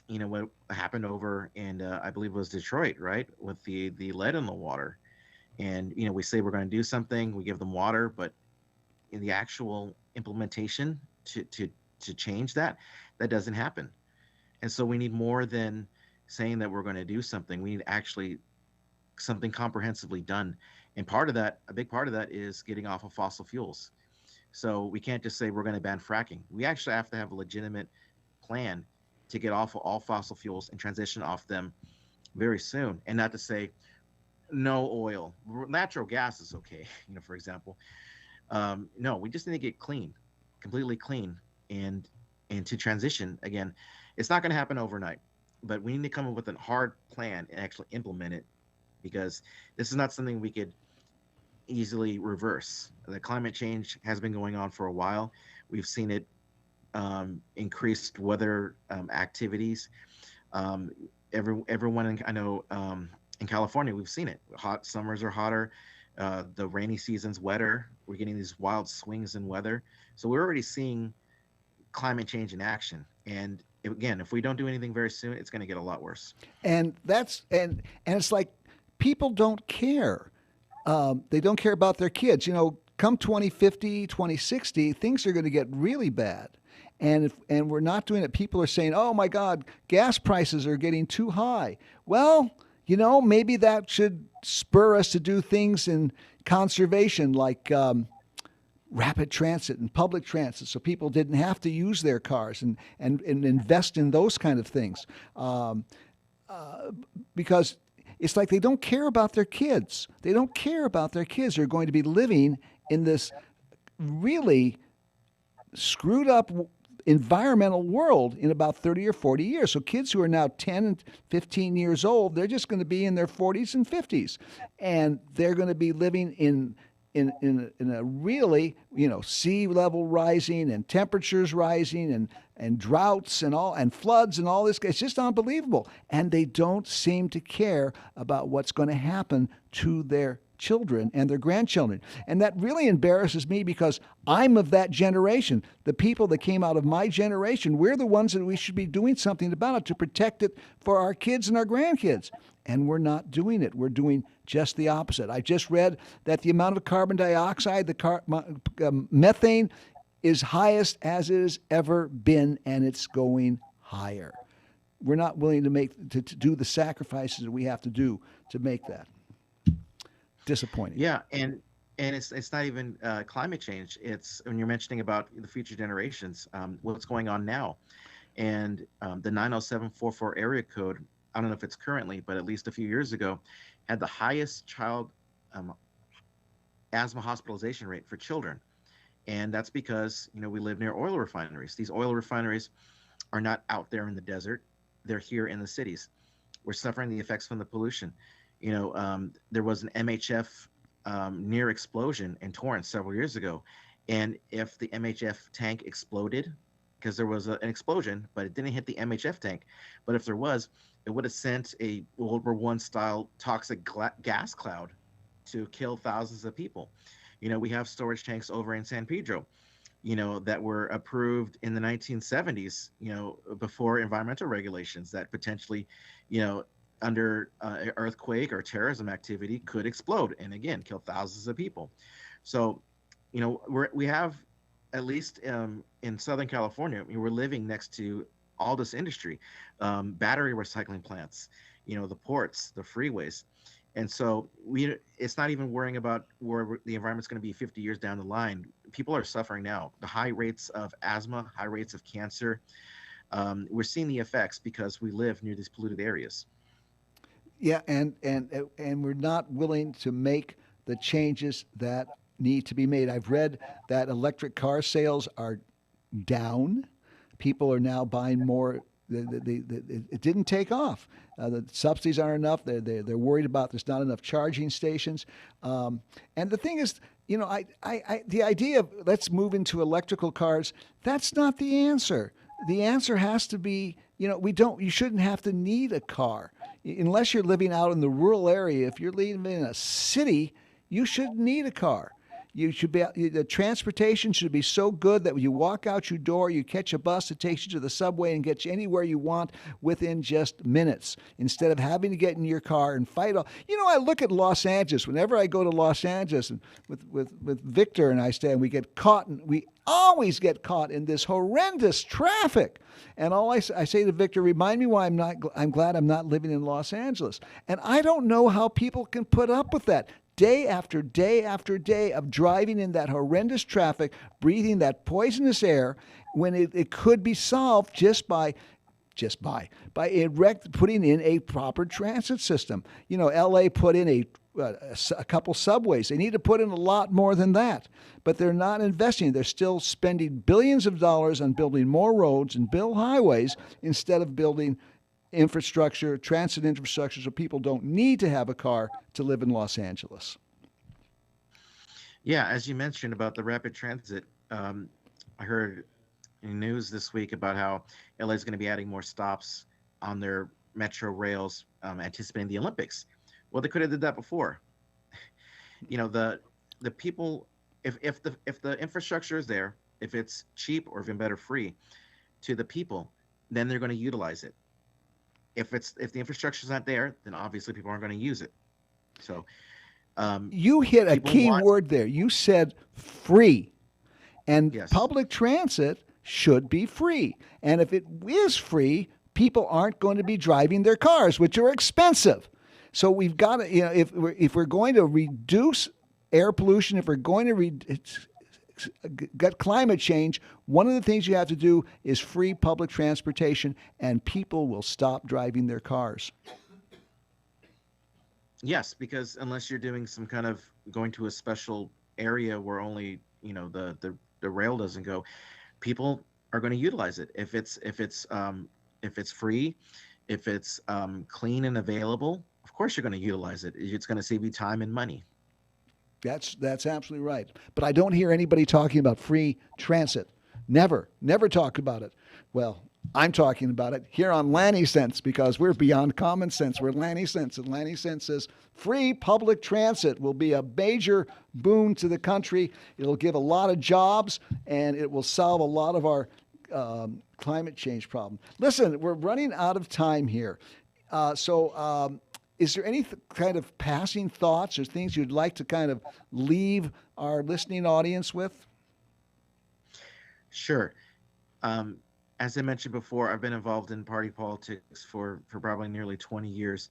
what happened over in, I believe it was Detroit, right? With the lead in the water. And, we say we're going to do something, we give them water, but in the actual implementation to change that doesn't happen. And so we need more than saying that we're going to do something. We need actually something comprehensively done. And part of that, a big part of that, is getting off of fossil fuels. So we can't just say we're going to ban fracking. We actually have to have a legitimate plan to get off of all fossil fuels and transition off them very soon. And not to say no oil, natural gas is okay, for example. No, we just need to get clean, completely clean, and to transition again. It's not going to happen overnight, but we need to come up with a hard plan and actually implement it, because this is not something we could easily reverse. The climate change has been going on for a while. We've seen it, increased weather activities. Everyone I know, in California, we've seen it. Hot summers are hotter. The rainy season's wetter. We're getting these wild swings in weather. So we're already seeing climate change in action. And again, if we don't do anything very soon, it's going to get a lot worse. And it's like people don't care. They don't care about their kids. Come 2050, 2060, things are going to get really bad. And we're not doing it. People are saying, "Oh my God, gas prices are getting too high." Well, maybe that should spur us to do things in conservation, like rapid transit and public transit, so people didn't have to use their cars, and invest in those kind of things. Because it's like they don't care about their kids. They don't care about their kids. They're going to be living in this really screwed up environmental world in about 30 or 40 years. So kids who are now 10 and 15 years old, they're just going to be in their 40s and 50s. And they're going to be living in a really, sea level rising and temperatures rising and droughts and floods and all this. It's just unbelievable. And they don't seem to care about what's going to happen to their children and their grandchildren. And that really embarrasses me, because I'm of that generation. The people that came out of my generation, we're the ones that we should be doing something about it to protect it for our kids and our grandkids. And we're not doing it. We're doing just the opposite. I just read that the amount of carbon dioxide, methane, is highest as it has ever been, and it's going higher. We're not willing to do the sacrifices that we have to do to make that. Disappointing. Yeah, and it's not even climate change. It's when you're mentioning about the future generations, what's going on now, and the 90744 area code. I don't know if it's currently, but at least a few years ago, had the highest child asthma hospitalization rate for children, and that's because we live near oil refineries. These oil refineries are not out there in the desert; they're here in the cities. We're suffering the effects from the pollution. There was an MHF near explosion in Torrance several years ago. And if the MHF tank exploded, because there was an explosion, but it didn't hit the MHF tank. But if there was, it would have sent a World War I style toxic gas cloud to kill thousands of people. We have storage tanks over in San Pedro, that were approved in the 1970s, before environmental regulations that potentially, under earthquake or terrorism activity could explode and again kill thousands of people. So, we have, at least in Southern California, we're living next to all this industry, battery recycling plants, the ports, the freeways, and so it's not even worrying about where the environment's going to be 50 years down the line. People are suffering now. The high rates of asthma, high rates of cancer. We're seeing the effects because we live near these polluted areas. Yeah, and we're not willing to make the changes that need to be made. I've read that electric car sales are down. People are now buying more. It didn't take off. The subsidies aren't enough. They're worried about there's not enough charging stations. And the thing is, the idea of let's move into electrical cars, that's not the answer. The answer has to be, you shouldn't have to need a car. Unless you're living out in the rural area, if you're living in a city, you shouldn't need a car. You should be the transportation should be so good that when you walk out your door, you catch a bus that takes you to the subway and gets you anywhere you want within just minutes, instead of having to get in your car and fight all. I look at Los Angeles. Whenever I go to Los Angeles and with Victor and I stay, and we get caught, and we always get caught in this horrendous traffic. And all I say to Victor, remind me why I'm glad I'm not living in Los Angeles. And I don't know how people can put up with that. Day after day after day of driving in that horrendous traffic, breathing that poisonous air, when it could be solved just by putting in a proper transit system. LA put in a couple subways. They need to put in a lot more than that, but they're not investing. They're still spending billions of dollars on building more roads and build highways instead of building transit infrastructure, so people don't need to have a car to live in Los Angeles. Yeah, as you mentioned about the rapid transit, I heard in news this week about how LA is going to be adding more stops on their metro rails, anticipating the Olympics. Well, they could have did that before. The people, if the infrastructure is there, if it's cheap or even better free to the people, then they're going to utilize it. If the infrastructure is not there, then obviously people aren't going to use it. So you hit a key word there. You said free, and yes. Public transit should be free. And if it is free, people aren't going to be driving their cars, which are expensive. So we've got to, if we're going to reduce air pollution, if we're going to get climate change, one of the things you have to do is free public transportation, and people will stop driving their cars. Yes, because unless you're doing some kind of going to a special area where only the rail doesn't go, people are going to utilize it. If it's free, if it's clean and available, of course you're going to utilize it. It's going to save you time and money. That's absolutely right. But I don't hear anybody talking about free transit. Never talk about it. Well, I'm talking about it here on Lanny Sense, because we're beyond common sense. We're Lanny Sense, and Lanny Sense says free public transit will be a major boon to the country. It'll give a lot of jobs, and it will solve a lot of our climate change problem. Listen, we're running out of time here. Is there any kind of passing thoughts or things you'd like to kind of leave our listening audience with? Sure. As I mentioned before, I've been involved in party politics for probably nearly 20 years.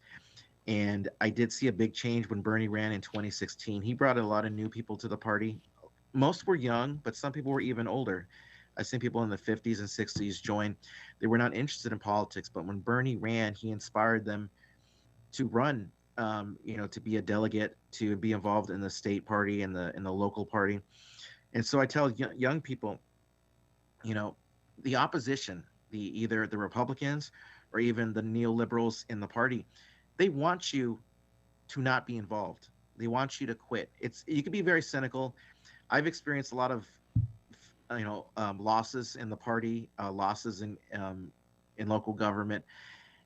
And I did see a big change when Bernie ran in 2016. He brought a lot of new people to the party. Most were young, but some people were even older. I've seen people in the 50s and 60s join. They were not interested in politics, but when Bernie ran, he inspired them to run, to be a delegate, to be involved in the state party and the local party. And so I tell young people, the opposition, either the Republicans or even the neoliberals in the party, they want you to not be involved. They want you to quit. You can be very cynical. I've experienced a lot of losses in the party, losses in local government,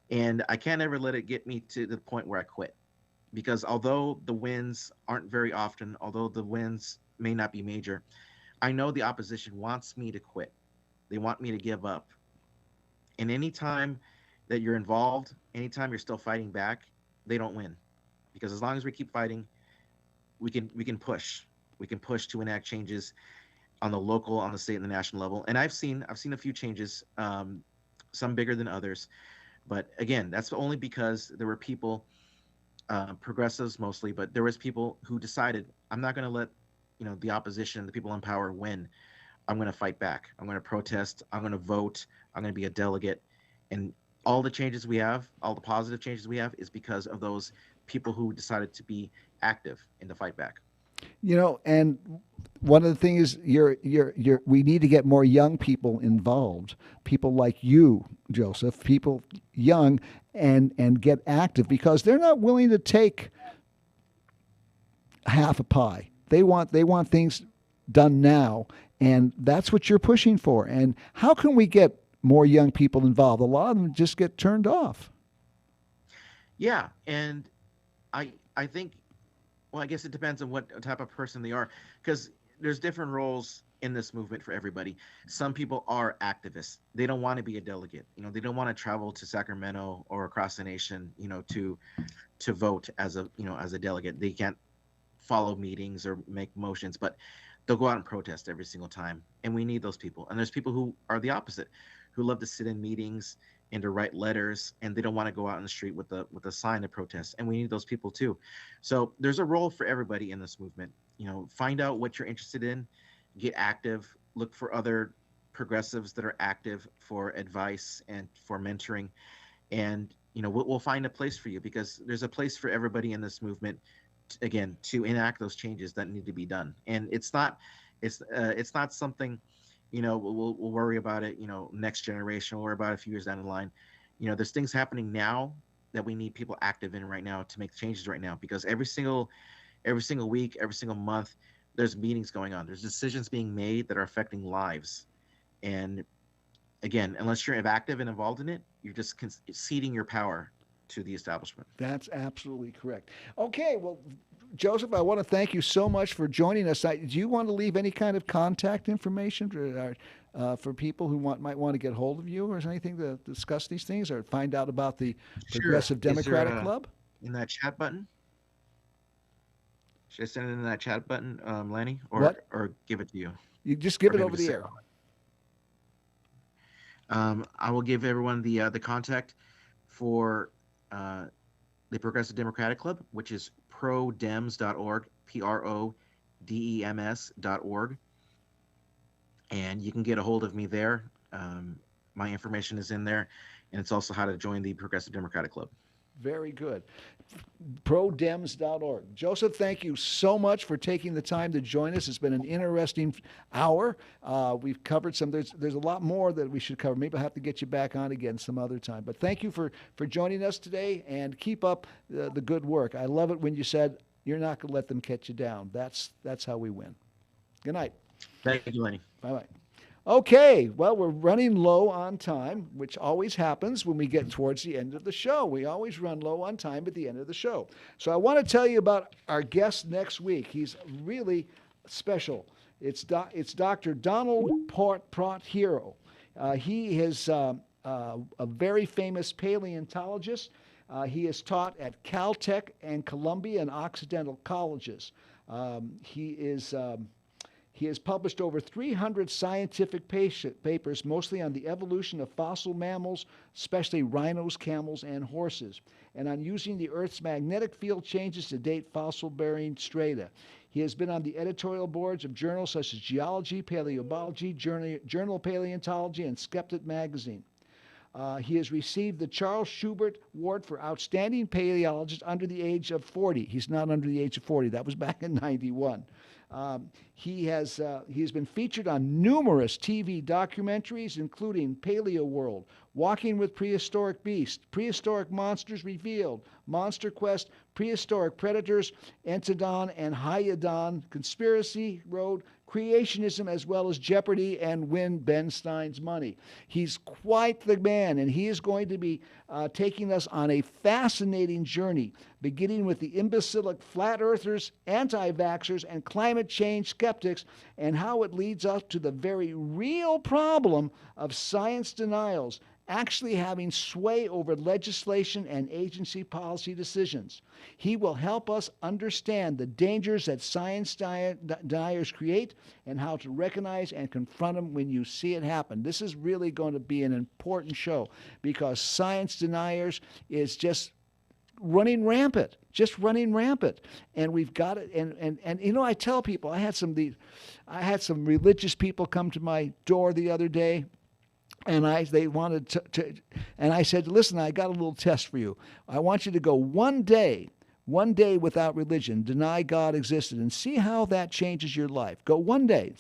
and I can't ever let it get me to the point where I quit, because although the wins aren't very often, although the wins may not be major, I know the opposition wants me to quit. They want me to give up. And anytime that you're involved, anytime you're still fighting back, they don't win, because as long as we keep fighting, we can push. We can push to enact changes on the local, on the state, and the national level. And I've seen a few changes, some bigger than others. But again, that's only because there were people, progressives mostly, but there was people who decided, I'm not going to let the opposition, the people in power, win. I'm going to fight back. I'm going to protest. I'm going to vote. I'm going to be a delegate. And all the changes we have, all the positive changes we have, is because of those people who decided to be active in the fight back. And one of the things is we need to get more young people involved. People like you, Joseph, people young and get active, because they're not willing to take half a pie. They want things done now, and that's what you're pushing for. And how can we get more young people involved? A lot of them just get turned off. Yeah, and I think Well, I guess it depends on what type of person they are, because there's different roles in this movement for everybody. Some people are activists. They don't want to be a delegate. They don't want to travel to Sacramento or across the nation, to vote as a delegate. They can't follow meetings or make motions, but they'll go out and protest every single time. And we need those people. And there's people who are the opposite, who love to sit in meetings and to write letters, and they don't want to go out in the street with a sign to protest. And we need those people too. So there's a role for everybody in this movement. Find out what you're interested in, get active, look for other progressives that are active for advice and for mentoring, and we'll find a place for you, because there's a place for everybody in this movement, again, to enact those changes that need to be done. And it's not something, we'll worry about it, next generation, we'll worry about it a few years down the line. There's things happening now that we need people active in right now to make changes right now, because every single week, every single month, there's meetings going on, there's decisions being made that are affecting lives. And again, unless you're active and involved in it, you're just ceding your power to the establishment. That's absolutely correct. Okay, well, Joseph, I want to thank you so much for joining us. Do you want to leave any kind of contact information for people who might want to get hold of you, or is there anything to discuss these things or find out about the Progressive Democratic Club? In that chat button? Should I send it in that chat button, Lanny, or give it to you? You just give it over the air. I will give everyone the contact for the Progressive Democratic Club, which is prodems.org, prodems.org. And you can get a hold of me there. My information is in there, and it's also how to join the Progressive Democratic Club. Very good. Prodems.org. Joseph, thank you so much for taking the time to join us. It's been an interesting hour. We've covered some. There's a lot more that we should cover. Maybe I'll have to get you back on again some other time. But thank you for joining us today, and keep up the good work. I love it when you said you're not going to let them catch you down. That's how we win. Good night. Thank you, Lenny. Bye-bye. Okay, well, we're running low on time, which always happens when we get towards the end of the show. We always run low on time at the end of the show. So I want to tell you about our guest next week. He's really special. It's Dr. Donald Port-Hero. He is a very famous paleontologist. He is taught at Caltech and Columbia and Occidental colleges. He has published over 300 scientific papers, mostly on the evolution of fossil mammals, especially rhinos, camels, and horses, and on using the Earth's magnetic field changes to date fossil-bearing strata. He has been on the editorial boards of journals such as Geology, Paleobiology, Journal Paleontology, and Skeptic Magazine. He has received the Charles Schubert Award for Outstanding Paleologist under the age of 40. He's not under the age of 40. That was back in 91. He has been featured on numerous TV documentaries, including Paleo World, Walking with Prehistoric Beasts, Prehistoric Monsters Revealed, Monster Quest, Prehistoric Predators, Entomodon and Hyodon, Conspiracy Road, Creationism, as well as Jeopardy and Win Ben Stein's Money. He's quite the man, and he is going to be taking us on a fascinating journey, beginning with the imbecilic flat earthers, anti-vaxxers, and climate change skeptics, and how it leads up to the very real problem of science denials actually having sway over legislation and agency policy decisions. He will help us understand the dangers that science deniers create and how to recognize and confront them when you see it happen. This is really going to be an important show, because science deniers is just running rampant, and we've got it. And I tell people, I had some religious people come to my door the other day. And they wanted to, and I said, listen, I got a little test for you. I want you to go one day without religion, deny God existed, and see how that changes your life. Go one day.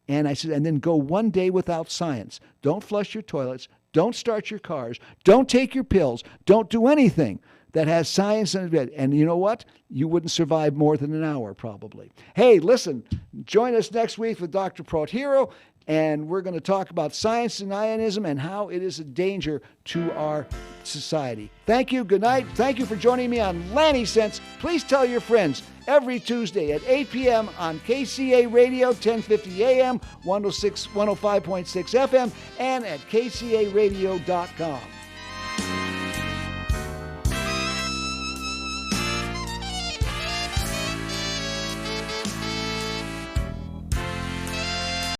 And I said, and then go one day without science. Don't flush your toilets. Don't start your cars. Don't take your pills. Don't do anything that has science in it. And you know what? You wouldn't survive more than an hour, probably. Hey, listen, join us next week with Dr. Port-Hero. And we're going to talk about science denyism and how it is a danger to our society. Thank you. Good night. Thank you for joining me on Lanny Sense. Please tell your friends every Tuesday at 8 p.m. on KCA Radio, 1050 AM, 105.6 FM, and at kcaradio.com.